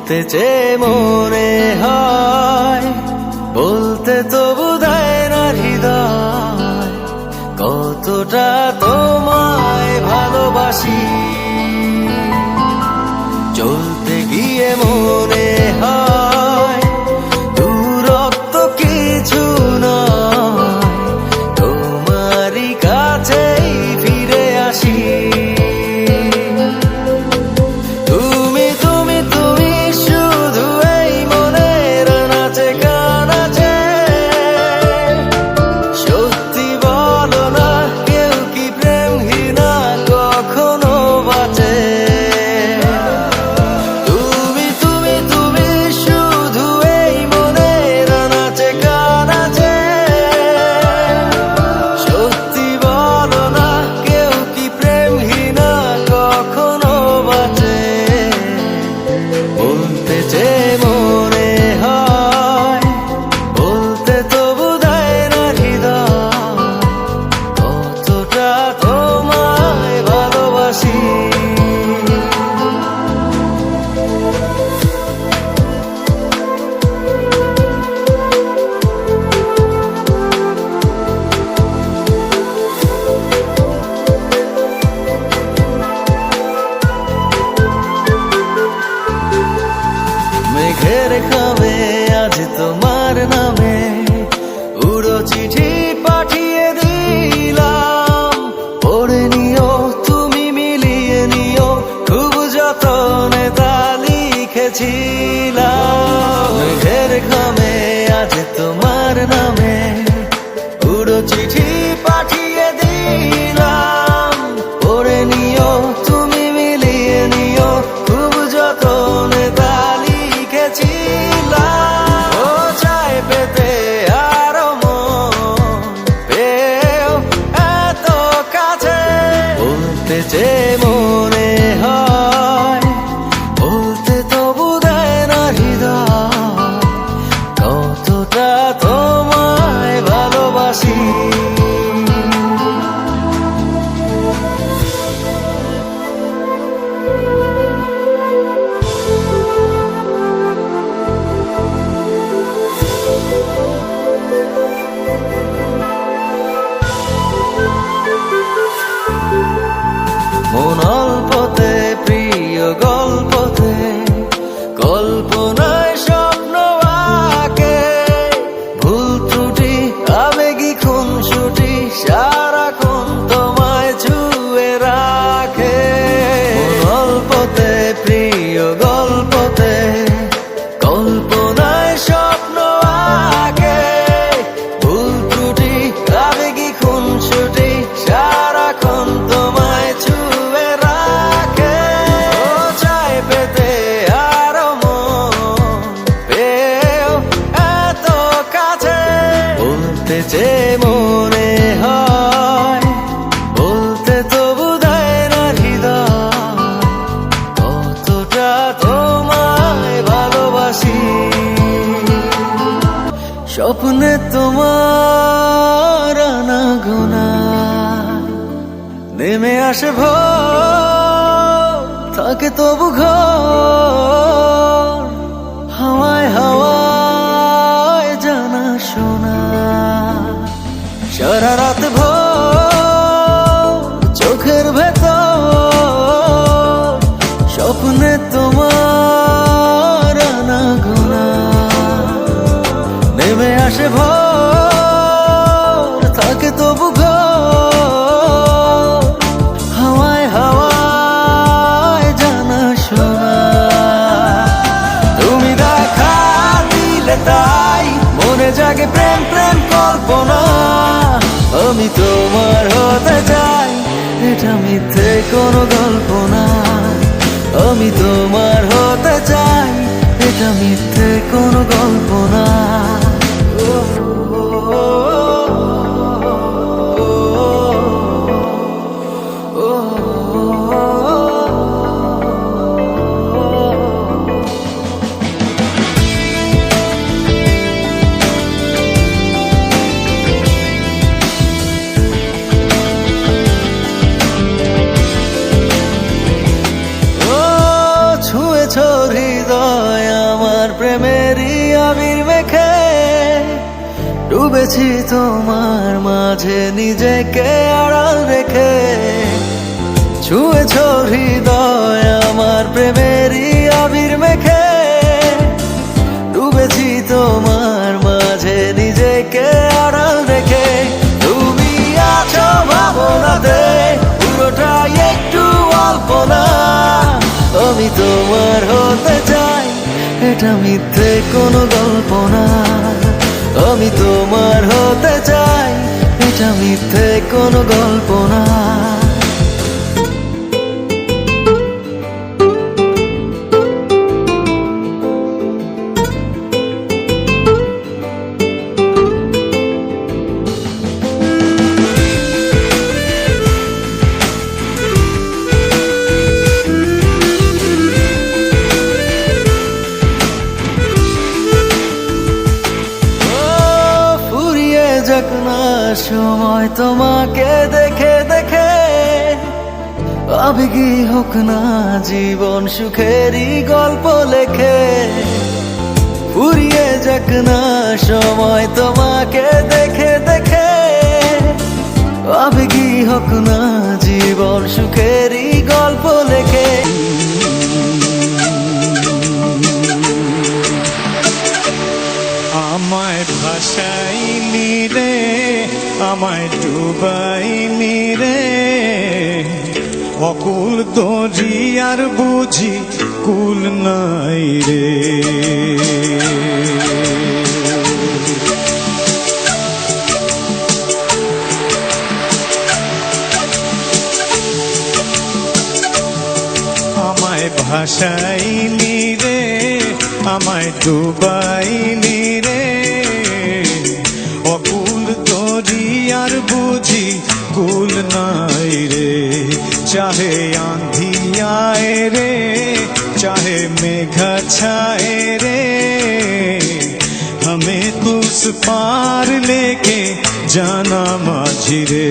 বলতে চেয়ে মনে হয়, বলতে তবু দেয় না হৃদয়, কতটা তোমায় ভালোবাসি। চলতে গিয়ে মনে হয় দূরত্ব কিছু নয়, তোমারই কাছেই ফিরে আসি। মেঘের খামে আজ তোমার নামে উড়ো চিঠি পাঠিয়ে দিলাম, পড়ে নিও তুমি মিলিয়ে নিও, খুব যতনে তা লিখেছিলাম। মেঘের খামে আজ তোমার নামে উড়ো চিঠি পাঠিয়ে দিলাম, পড়ে নিও তুমি মিলিয়ে নিও, খুব যতনে তা লিখেছিলাম। ও চাই পেতে আরো মন পেও এত কাছে, বলতে চেয়ে মনে হয়, বলতে তবু দেয় না হৃদয়, কতটা তোমায় ভালোবাসি। মন অল্পতে প্রিয় গল্পতে, কল্পনায় স্বপ্ন আঁকে, ভুল ত্রুটি আবেগী খুনসুটি সারাক্ষণ তোমায় ছুঁয়ে রাখে। মন অল্পতে প্রিয় গল্পতে, কল্পনায় স্বপ্ন আঁকে, ভুল ত্রুটি আবেগী খুনসুটি সারাক্ষণ তোমায় ছুঁয়ে রাখে। ও চাই পেতে আরো মন পেও এত কাছে, বলতে চেয়ে মনে হয়, বলতে তবু দেয় না হৃদয়, কতটা তোমায় ভালোবাসি। স্বপ্নে তোমার আনাগোনা নেমে আসে ভোর, থাকে তবু ঘর, হাওয়ায় হাওয়ায় জানা শোনা, সারা রাত ভোর চোখের ভেতর, স্বপ্নে তোমার আনাগোনা নেমে আসে ভোর, থাকে তবু ঘর, হাওয়ায় হাওয়ায় জানা শোনা। তুমি দেখা দিলে তাই মনে জাগে প্রেম প্রেম কল্পনা, আমি তোমার হতে চাই, এটা মিথ্যে কোনো গল্প না। আমি তোমার হতে চাই, এটা মিথ্যে কোনো গল্প না। ছুঁয়েছ হৃদয় ডুবেছি তোমার মাঝে নিজেকে আড়াল রেখে, ছুঁয়েছ হৃদয় আমার প্রেমেরই আবির মেখে। ডুবেছি তোমার মাঝে নিজেকে আড়াল রেখে, তুমি আছো ভাবনাতে পুরোটাই একটু অল্প না। আমি তোমার হতে চাই, এটা মিথ্যে কোনো গল্প না। আমি তোমার হতে চাই, এটা মিথ্যে কোনো গল্প না। যাক না সময় তোমাকে দেখে দেখে, আবেগী হোক না জীবন সুখেরই গল্প লেখে। ফুরিয়ে যাক না সময় তোমাকে দেখে দেখে, আবেগী হোক না জীবন সুখেরই গল্প লেখে। আমায় ভাসাইলি রে, আমায় ডুবাইলি রে, অকুল দরিয়ার বুঝি কুল নাই রে। আমায় ভাসাইলি রে, আমায় ডুবাইলি রে, অকুল দরিয়ার বুঝি কুল নাই রে। চাহে आंधी आए रे, चाहे मेघ छाए रे, हमें तो उस पार लेके जाना माझी रे।